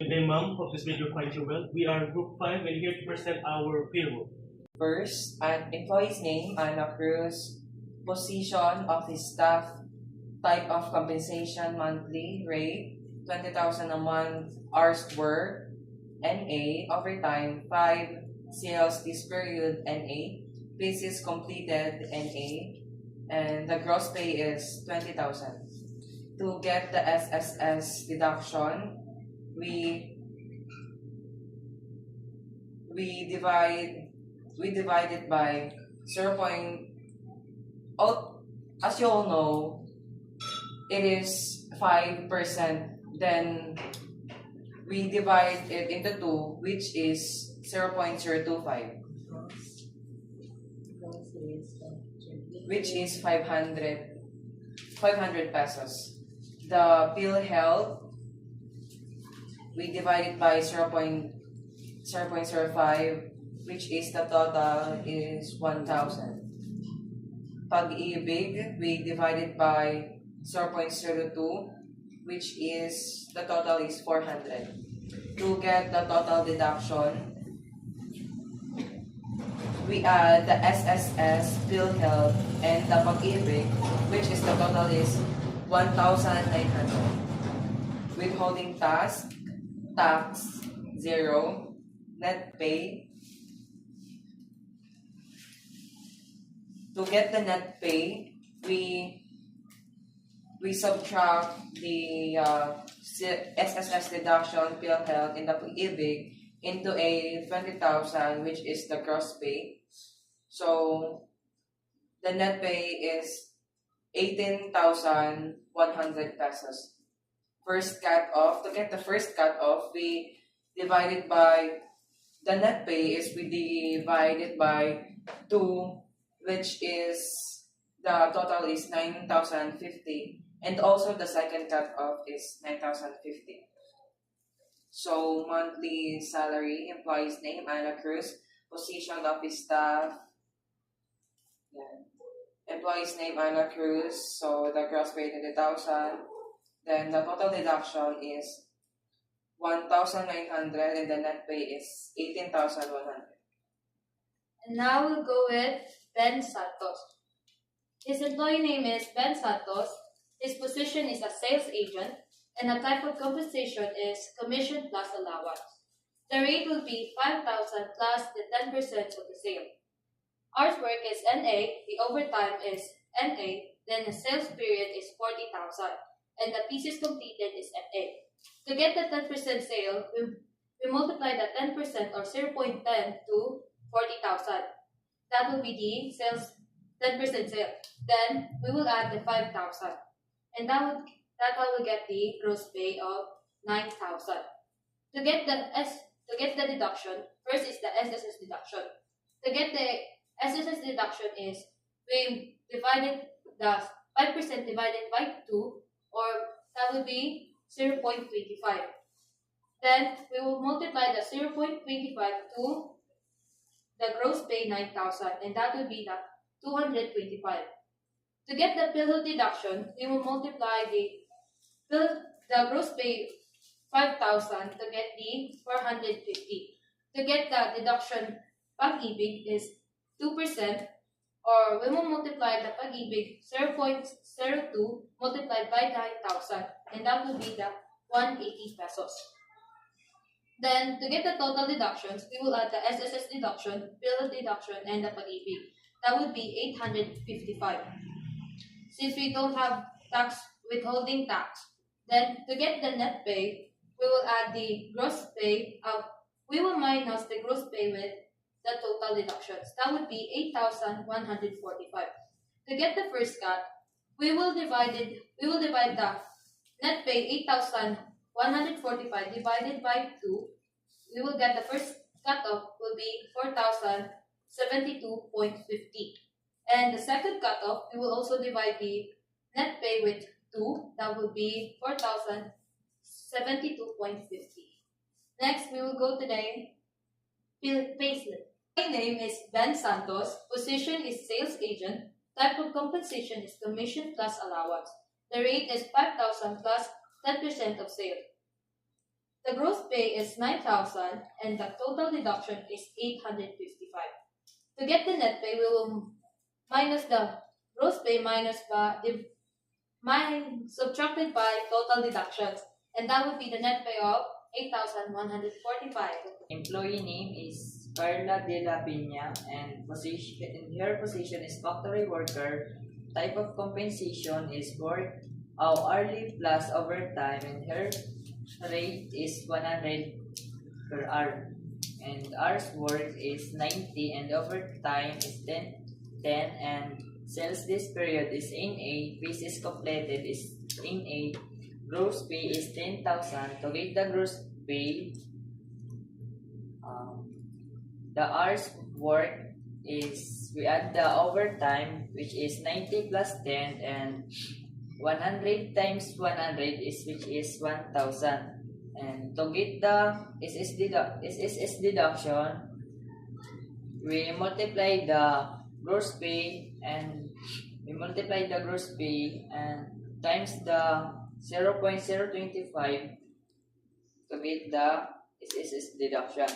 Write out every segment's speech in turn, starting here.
Good day, ma'am. Hope this video finds you well. We are Group 5 and here to present our payroll. First, an employee's name, Ana Cruz, position, office staff, type of compensation, monthly rate, 20,000 a month, hours work, NA, overtime, 5, sales this period, NA, pieces completed, NA, and the gross pay is 20,000. To get the SSS deduction, we divide it by 0. As you all know, it is 5%. Then we divide it into 2, which is 0.025, which is 500 pesos. The bill held, we divide it by 0.05, which is the total is 1,000. Pag-ibig, we divide it by 0.02, which is the total is 400. To get the total deduction, we add the SSS, PhilHealth, and the Pag-ibig, which is the total is 1,900. Withholding tax 0, net pay. To get the net pay, we subtract the SSS deduction, PhilHealth, and the Pag-ibig into a 20,000, which is the gross pay. So the net pay is 18,100 pesos. First cut off. To get the first cut off, we divide it by the net pay is we divide it by 2, which is the total is 9,050, and also the second cut off is 9,050. So monthly salary, employee's name, Ana Cruz, position, office staff. Yeah. Employee's name, Ana Cruz, so the gross pay 20,000. Then the total deduction is 1,900 and the net pay is 18,100. And now we'll go with Ben Santos. His employee name is Ben Santos. His position is a sales agent, and the type of compensation is commission plus allowance. The rate will be 5,000 plus the 10% of the sale. Hours work is NA, the overtime is NA, then the sales period is 40,000, and the pieces completed is NA. To get the 10% sale, we multiply the 10% or 0.10 to 40,000. That will be the sales 10% sale. Then we will add the 5,000, and that how we get the gross pay of 9,000. To get the deduction, first is the SSS deduction. To get the SSS deduction is we divided the 5% divided by 2, or that will be 0.25. Then we will multiply the 0.25 to the gross pay 9,000, and that will be the 225. To get the PhilHealth deduction, we will multiply the gross pay 5,000 to get the 450. To get the deduction, Pag-ibig is 2%, or we will multiply the Pag-ibig 0.02 multiplied by 9,000, and that will be the 180 pesos. Then, to get the total deductions, we will add the SSS deduction, PhilHealth deduction, and the Pag-ibig. That would be 855. Since we don't have withholding tax, then to get the net pay, we will add the gross pay we will minus the gross pay with the total deductions. That would be 8,145. To get the first cut, we will divide the net pay 8,145 divided by 2. We will get the first cutoff will be 4,072.50. And the second cutoff, we will also divide the net pay with 2. That will be 4,072.50. Next, we will go to the payslip. My name is Ben Santos. Position is sales agent. Type of compensation is commission plus allowance. The rate is 5,000 plus 10% of sale. The gross pay is 9,000 and the total deduction is 855. To get the net pay, we will minus the gross pay subtracted by total deductions, and that would be the net pay of 8,145. Employee name is Carla De La Pina and her position is factory worker. Type of compensation is work hourly plus overtime, and her rate is 100 per hour. And hours work is 90 and overtime is 10 and sales this period is in A, pieces completed is in A, gross pay is 10,000. To get the gross pay, the hours work is, we add the overtime which is 90 plus 10 and 100 times 100 is which is 1,000. And to get the SSS deduction, we multiply the gross pay and times the 0.025 to get the SSS deduction.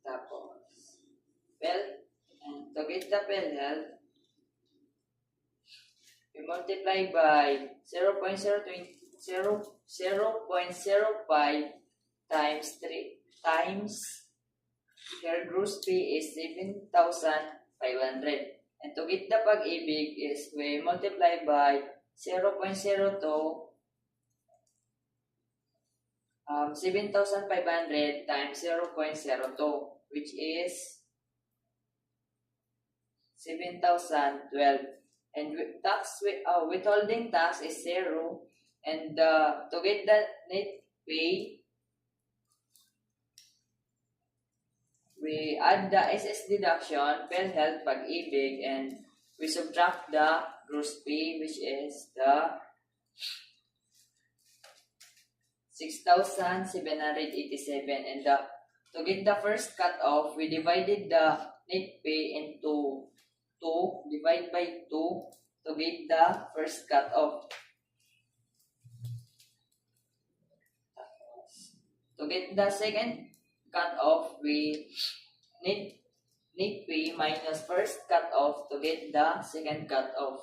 Tapos, and to get the PhilHealth, we multiply by 0.05 times 3 times her gross pay is 7,500. And to get the pag-ibig is we multiply by 0.02 7,500 times 0.02 which is 7,012. And withholding tax is 0. And to get the net pay, we add the SS deduction, PhilHealth, pag-ibig, and we subtract the gross pay which is the 6,787. And to get the first cut off, we divided the net pay into 2, divide by 2 to get the first cut off. To get the second cut off, we net pay minus first cut off to get the second cut off.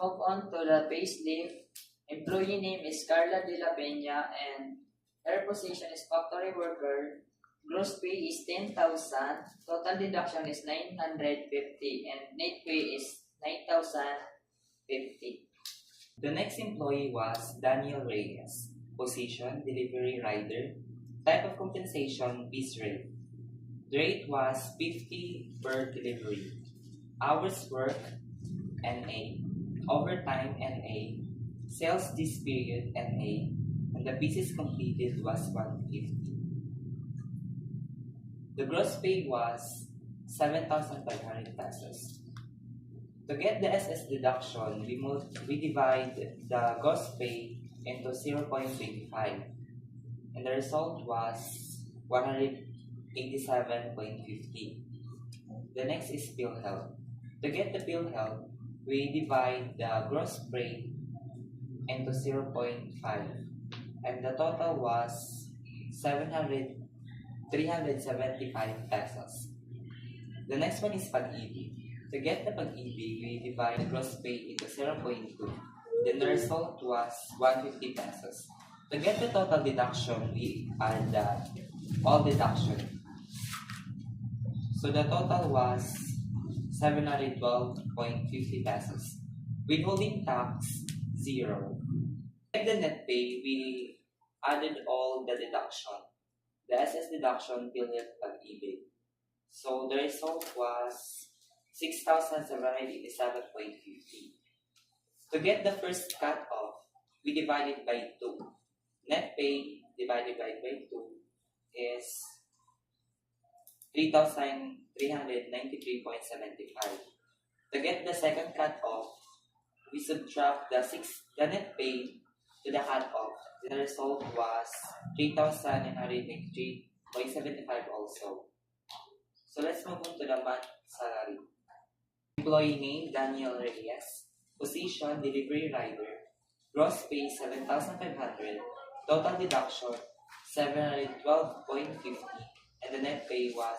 Move on to the payslip. Employee name is Carla De La Pena and her position is factory worker. Gross pay is 10,000. Total deduction is 950 and net pay is 9,050. The next employee was Daniel Reyes. Position, delivery rider. Type of compensation, piece rate. The rate was 50 per delivery. Hours work, NA. Overtime, NA. Sales this period, NA. And the pieces completed was 150. The gross pay was 7,500 pesos. To get the SS deduction, we divide the gross pay into 0.25 and the result was 187.50. The next is PhilHealth. To get the PhilHealth, we divide the gross pay into 0.5 and the total was 375 pesos. The next one is pag-ibig. To get the pag-ibig, we divide the gross pay into 0.2. Then the result was 150 pesos. To get the total deduction, we add all deduction. So the total was 712.50 pesos. Withholding tax, 0. To get the net pay, we added all the deduction. The SS deduction, PhilHealth, pag-ibig. So the result was 6,787.50. To get the first cut off, we divide it by 2. Net pay divided by 2 is 3,393.75. To get the second cut off, we subtract the net pay to the cut off. The result was 3,993.75 also. So let's move on to the month salary. Employee name, Daniel Reyes. Position, delivery rider. Gross pay, 7,500. Total deduction, 712.50. And the net pay was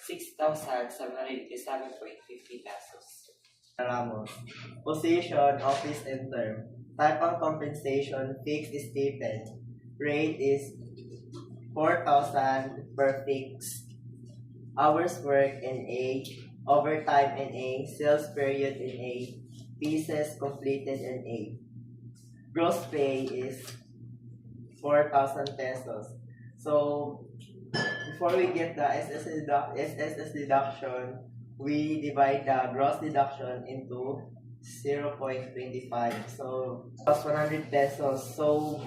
6,787.50 pesos. Ramos. Position, office and term. Type of compensation, fixed stipend. Rate is 4,000 per fixed. Hours work in A. Overtime in A. Sales period in A. Pieces completed in A. Gross pay is 4,000 pesos. So, before we get the SSS deduction, we divide the gross deduction into 0.25. So that's 100 pesos. So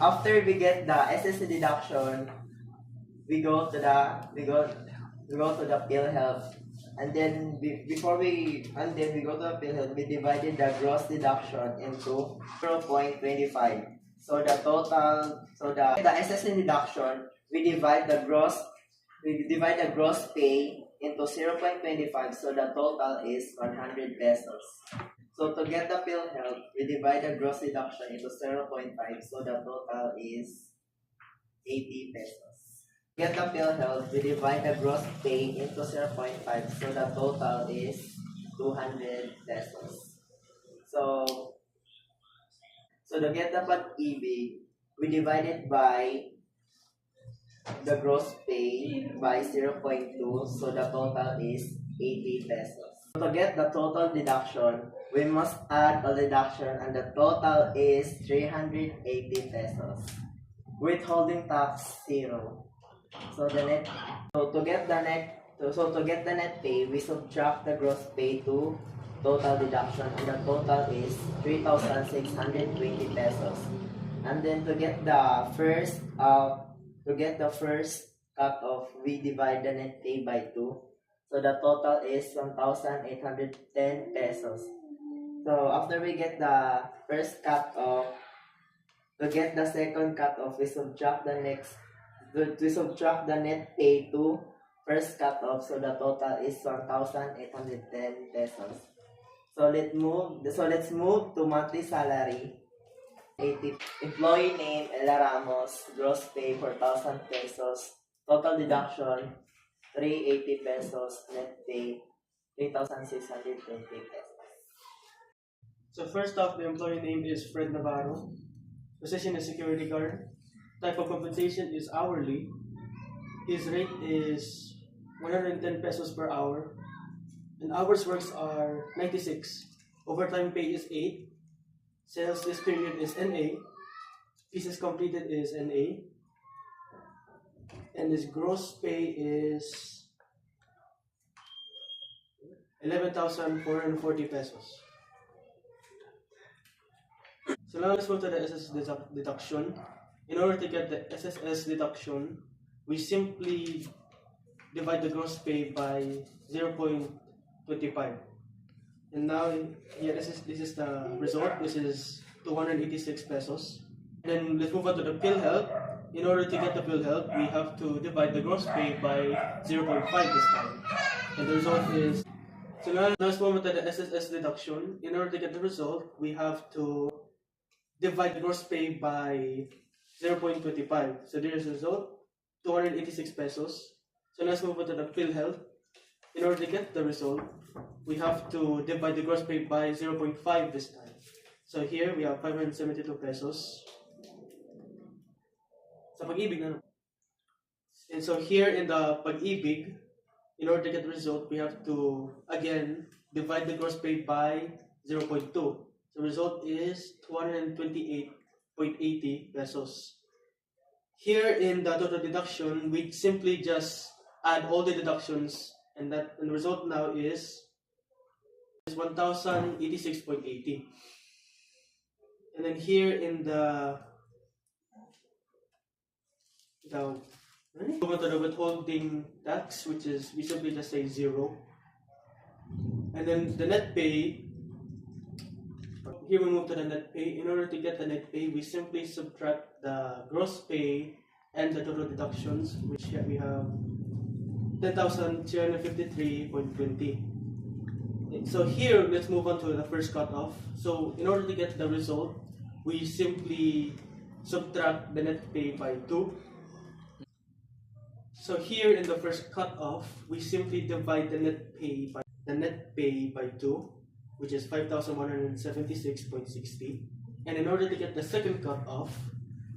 after we get the SSC deduction, we go to the PhilHealth, and then we go to the PhilHealth. We divided the gross deduction into 0.25. So the SSC deduction, we divide the gross pay into 0.25, so the total is 100 pesos. So to get the PhilHealth, we divide the gross deduction into 0.5, so the total is 80 pesos. To get the PhilHealth, we divide the gross pay into 0.5, so the total is 200 pesos. So to get the pag-ibig, we divide it by the gross pay by 0.2, so the total is 80 pesos. To get the total deduction, we must add a deduction, and the total is 380 pesos. Withholding tax 0. So to get the net pay, we subtract the gross pay to total deduction, and the total is 3,620 pesos. And then to get the first cut-off, we divide the net pay by 2. So the total is 1,810 pesos. So after we get the first cut-off, to get the second cut-off, we subtract the net pay to first cut-off. So the total is 1,810 pesos. So let's move to monthly salary. 80. Employee name, Ella Ramos. Gross pay, 4,000 pesos. Total deduction, 380 pesos. Net pay, 3,620 pesos. So first off, the employee name is Fred Navarro. Position is security guard. Type of compensation is hourly. His rate is 110 pesos per hour. And hours works are 96. Overtime pay is 8. Sales this period is NA. Pieces completed is NA. And his gross pay is 11,440 pesos. So now let's go to the SSS deduction. In order to get the SSS deduction, we simply divide the gross pay by 0.25. And now here this is the result. This is 286 pesos. Then let's move on to the PhilHealth. In order to get the PhilHealth, we have to divide the gross pay by 0.5 this time. And the result is, so now let's move on to the SSS deduction. In order to get the result, we have to divide the gross pay by 0.25. So there's the result, 286 pesos. So let's move on to the PhilHealth. In order to get the result, we have to divide the gross pay by 0.5 this time. So here we have 572 pesos. Sa pag-ibig na. And so here in the pag-ibig, in order to get the result, we have to again divide the gross pay by 0.2. The result is 228.80 pesos. Here in the total deduction, we simply just add all the deductions, and the result now is 1,086.80. And then here in the withholding tax, which is we simply just say 0. And then the net pay, here we move to the net pay. In order to get the net pay, we simply subtract the gross pay and the total deductions, which here we have 10,353.20. So here, let's move on to the first cutoff. So in order to get the result, we simply subtract the net pay by 2. So here in the first cutoff, we simply divide the net pay by 2, which is 5,176.60. And in order to get the second cutoff,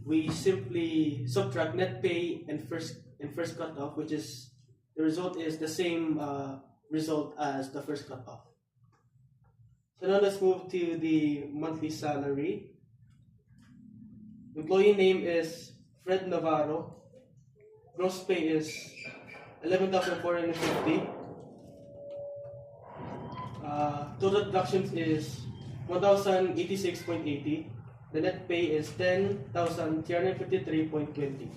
we simply subtract net pay and first cutoff, which is the result is the same result as the first cutoff. So now let's move to the monthly salary. Employee name is Fred Navarro. Gross pay is 11,450. Total deductions is 1,086.80. The net pay is 10,353.20.